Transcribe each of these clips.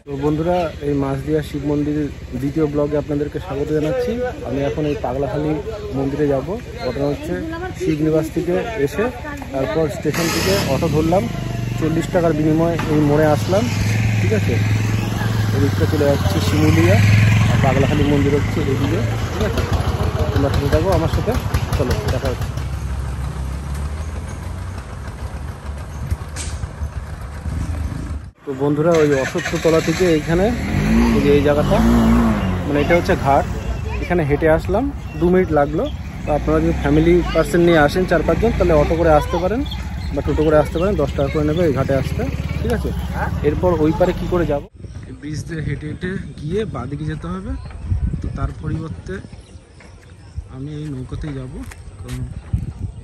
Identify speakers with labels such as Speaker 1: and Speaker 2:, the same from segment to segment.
Speaker 1: তো বন্ধুরা, এই মাছদিয়া শিব মন্দিরের দ্বিতীয় ব্লগে আপনাদেরকে স্বাগত জানাচ্ছি। আমি এখন এই পাগলাখালী মন্দিরে যাব। ঘটনা হচ্ছে শিবনিবাস থেকে এসে তারপর স্টেশন থেকে অটো ধরলাম, 40 টাকার বিনিময়ে এই মোড়ে আসলাম। ঠিক আছে, এদিকটা চলে যাচ্ছে শিমুলিয়া, আর পাগলাখালী মন্দির হচ্ছে এদিকে। ঠিক আছে, তোমরা চলে যাবো আমার সাথে, চলো দেখা হচ্ছে। তো বন্ধুরা, ওই অশ্বত্থতলা থেকে এইখানে এই জায়গাটা, মানে এটা হচ্ছে ঘাট, এখানে হেঁটে আসলাম, 2 মিনিট লাগলো। তো আপনারা যদি ফ্যামিলি পার্সন নিয়ে আসেন 4-5 জন, তাহলে অটো করে আসতে পারেন বা টোটো করে আসতে পারেন, 10 টাকা করে নেবে এই ঘাটে আসতে। ঠিক আছে, এরপর ওই পারে কী করে যাব, এই ব্রিজ দিয়ে হেঁটে হেঁটে গিয়ে বাঁদিকে যেতে হবে। তো তার পরিবর্তে আমি এই নৌকাতেই যাব, কারণ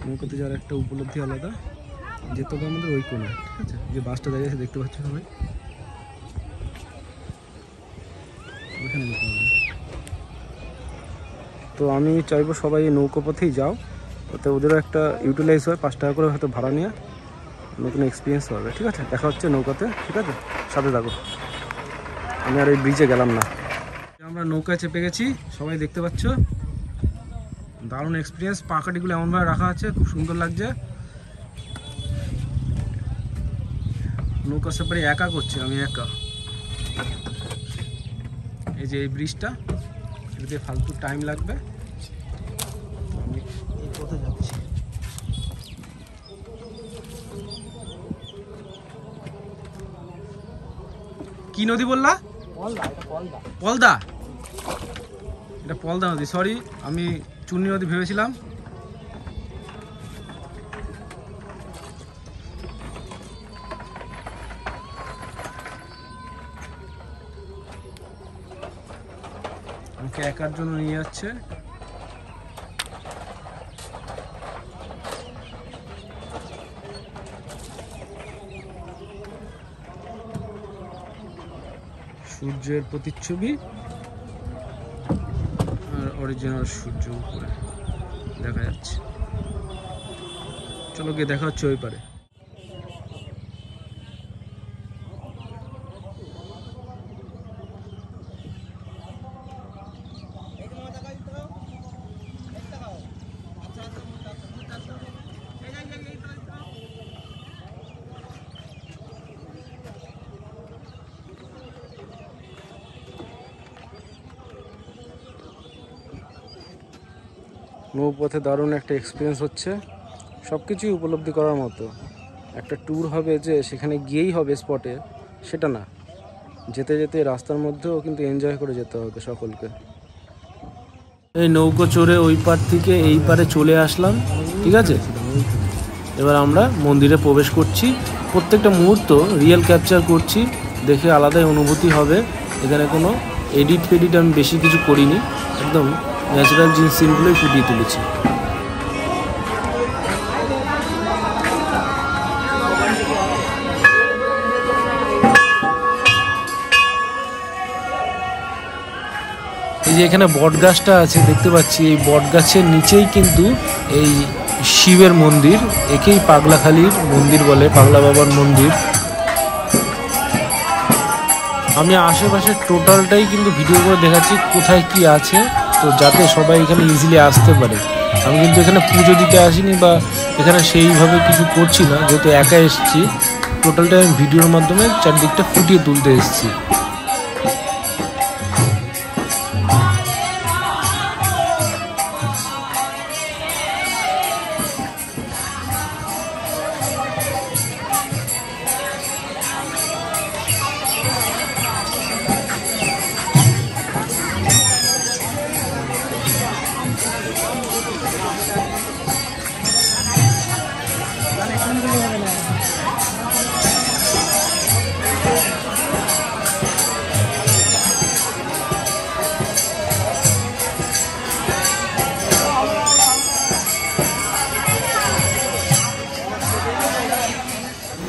Speaker 1: নৌকাতে যাওয়ার একটা উপলব্ধি আলাদা। যেতে হবে আমাদের ওই কোণে। ঠিক আছে, যে বাসটা দাঁড়িয়ে আছে দেখতে পাচ্ছ সবাই, ওখানে যেতে হবে। তো আমি চাইবো সবাই এই নৌকো পথেই যাও, তাতে ওদেরও একটা ইউটিলাইজ হয়, 5 টাকা করে হয়তো ভাড়া নিয়ে নতুন এক্সপিরিয়েন্স হবে। ঠিক আছে, দেখা হচ্ছে নৌকাতে। ঠিক আছে, সাথে থাকো। আমি আর এই ব্রিজে গেলাম না। আমরা নৌকায় চেপে গেছি, সবাই দেখতে পাচ্ছ, দারুণ এক্সপিরিয়েন্স। পাকাটিগুলো এমনভাবে রাখা আছে, খুব সুন্দর লাগছে। নৌকা সেপারে একা করছি, আমি একা। এই যে এই ব্রিজটা, এটাতে ফালতু টাইম লাগবে। আমি এই পথে যাচ্ছি। কি নদী বললা? পলদা। এটা পলদা নদী, সরি, আমি চুন্নি নদী ভেবেছিলাম। আমাকে একার জন্য নিয়ে যাচ্ছে। সূর্যের প্রতিচ্ছবি আর অরিজিনাল সূর্য উপরে দেখা যাচ্ছে। চলো গিয়ে দেখা হচ্ছে ওই পারে। নৌপথে দারুণ একটা এক্সপিরিয়েন্স হচ্ছে, সব কিছুই উপলব্ধি করার মতো। একটা ট্যুর হবে যে সেখানে গিয়েই হবে স্পটে, সেটা না, যেতে যেতে রাস্তার মধ্যেও কিন্তু এনজয় করে যেতে হবে সকলকে। এই নৌকো চড়ে ওই পার থেকে এই পারে চলে আসলাম। ঠিক আছে, এবার আমরা মন্দিরে প্রবেশ করছি। প্রত্যেকটা মুহূর্ত রিয়েল ক্যাপচার করছি, দেখে আলাদাই অনুভূতি হবে। এখানে কোনো এডিট ফেডিট আমি বেশি কিছু করিনি, একদম ন্যাচারাল যে সিনগুলোই ফুটিয়ে তুলেছি। এই যে এখানে বট গাছটা আছে দেখতে পাচ্ছি, এই বট গাছের নিচেই কিন্তু এই শিবের মন্দির, একেই পাগলাখালীর মন্দির বলে, পাগলা বাবার মন্দির। আমি আশেপাশে টোটালটাই কিন্তু ভিডিও করে দেখাচ্ছি কোথায় কি আছে, তো যাতে সবাই এখানে ইজিলি আসতে পারে। আমি কিন্তু এখানে পুজো দিতে আসিনি বা এখানে সেইভাবে কিছু করছি না, যেহেতু একা এসেছি। টোটালটা আমি ভিডিওর মাধ্যমে চারদিকটা ফুটিয়ে তুলতে এসেছি।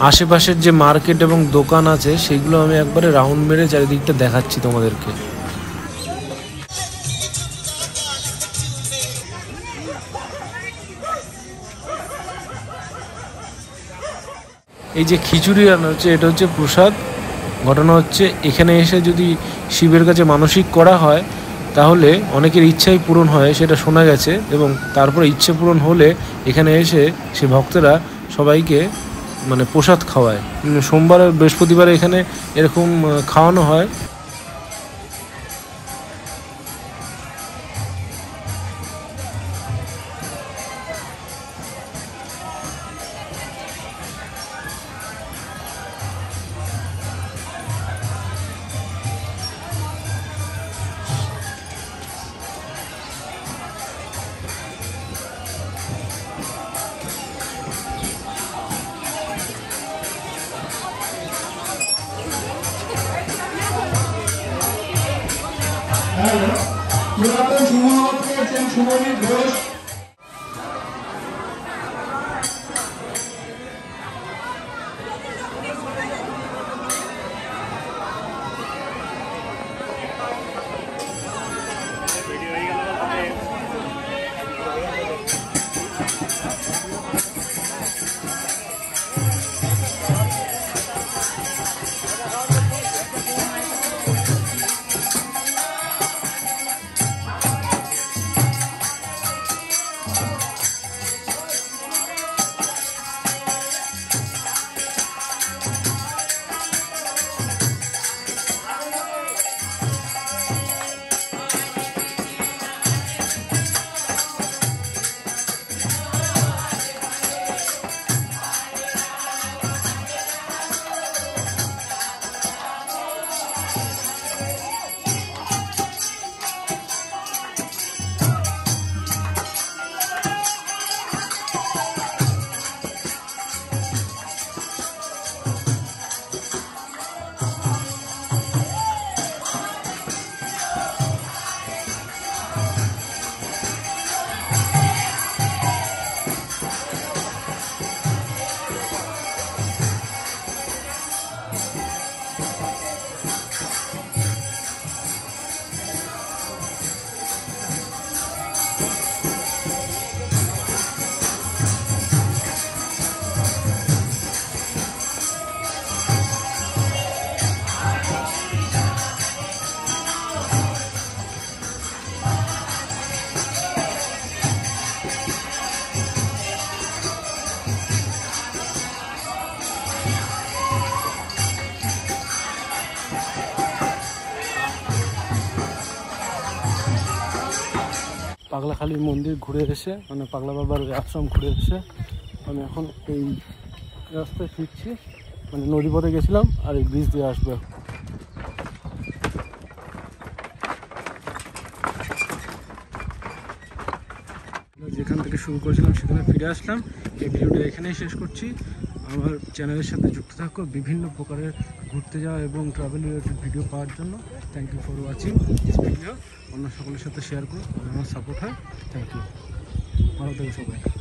Speaker 1: আশেপাশের যে মার্কেট এবং দোকান আছে সেগুলো আমি একবারে রাউন্ড মেরে চারিদিকটা দেখাচ্ছি তোমাদেরকে। এই যে খিচুড়ি রান্না হচ্ছে, এটা হচ্ছে প্রসাদ। ঘটনা হচ্ছে এখানে এসে যদি শিবের কাছে মানসিক করা হয় তাহলে অনেকের ইচ্ছাই পূরণ হয়, সেটা শোনা গেছে। এবং তারপরে ইচ্ছে পূরণ হলে এখানে এসে সে ভক্তরা সবাইকে মানে প্রসাদ খাওয়ায়। সোমবার আর বৃহস্পতিবার এখানে এরকম খাওয়ানো হয়।
Speaker 2: পুরাতন সমাজকে শুভজিৎ ঘোষ
Speaker 1: পাগলাখালী মন্দির ঘুরে এসে, মানে পাগলা বাবার আশ্রম ঘুরে এসে আমি এখন এই রাস্তায় ফিরছি। মানে নদীপথে গেছিলাম আর এই ব্রিজ দিয়ে আসবো। যেখান থেকে শুরু করেছিলাম সেখানে ফিরে আসলাম। এই ভিডিওটা এখানেই শেষ করছি। আমার চ্যানেলের সাথে যুক্ত থাকো বিভিন্ন প্রকারের ঘুরতে যাওয়া এবং ট্রাভেল রিলেটেড ভিডিও পাওয়ার জন্য। Thank you for watching this video. অন্য সকলের সাথে শেয়ার করো, আমার সাপোর্ট হয়। থ্যাংক ইউ, ভালো থেকো সবাই।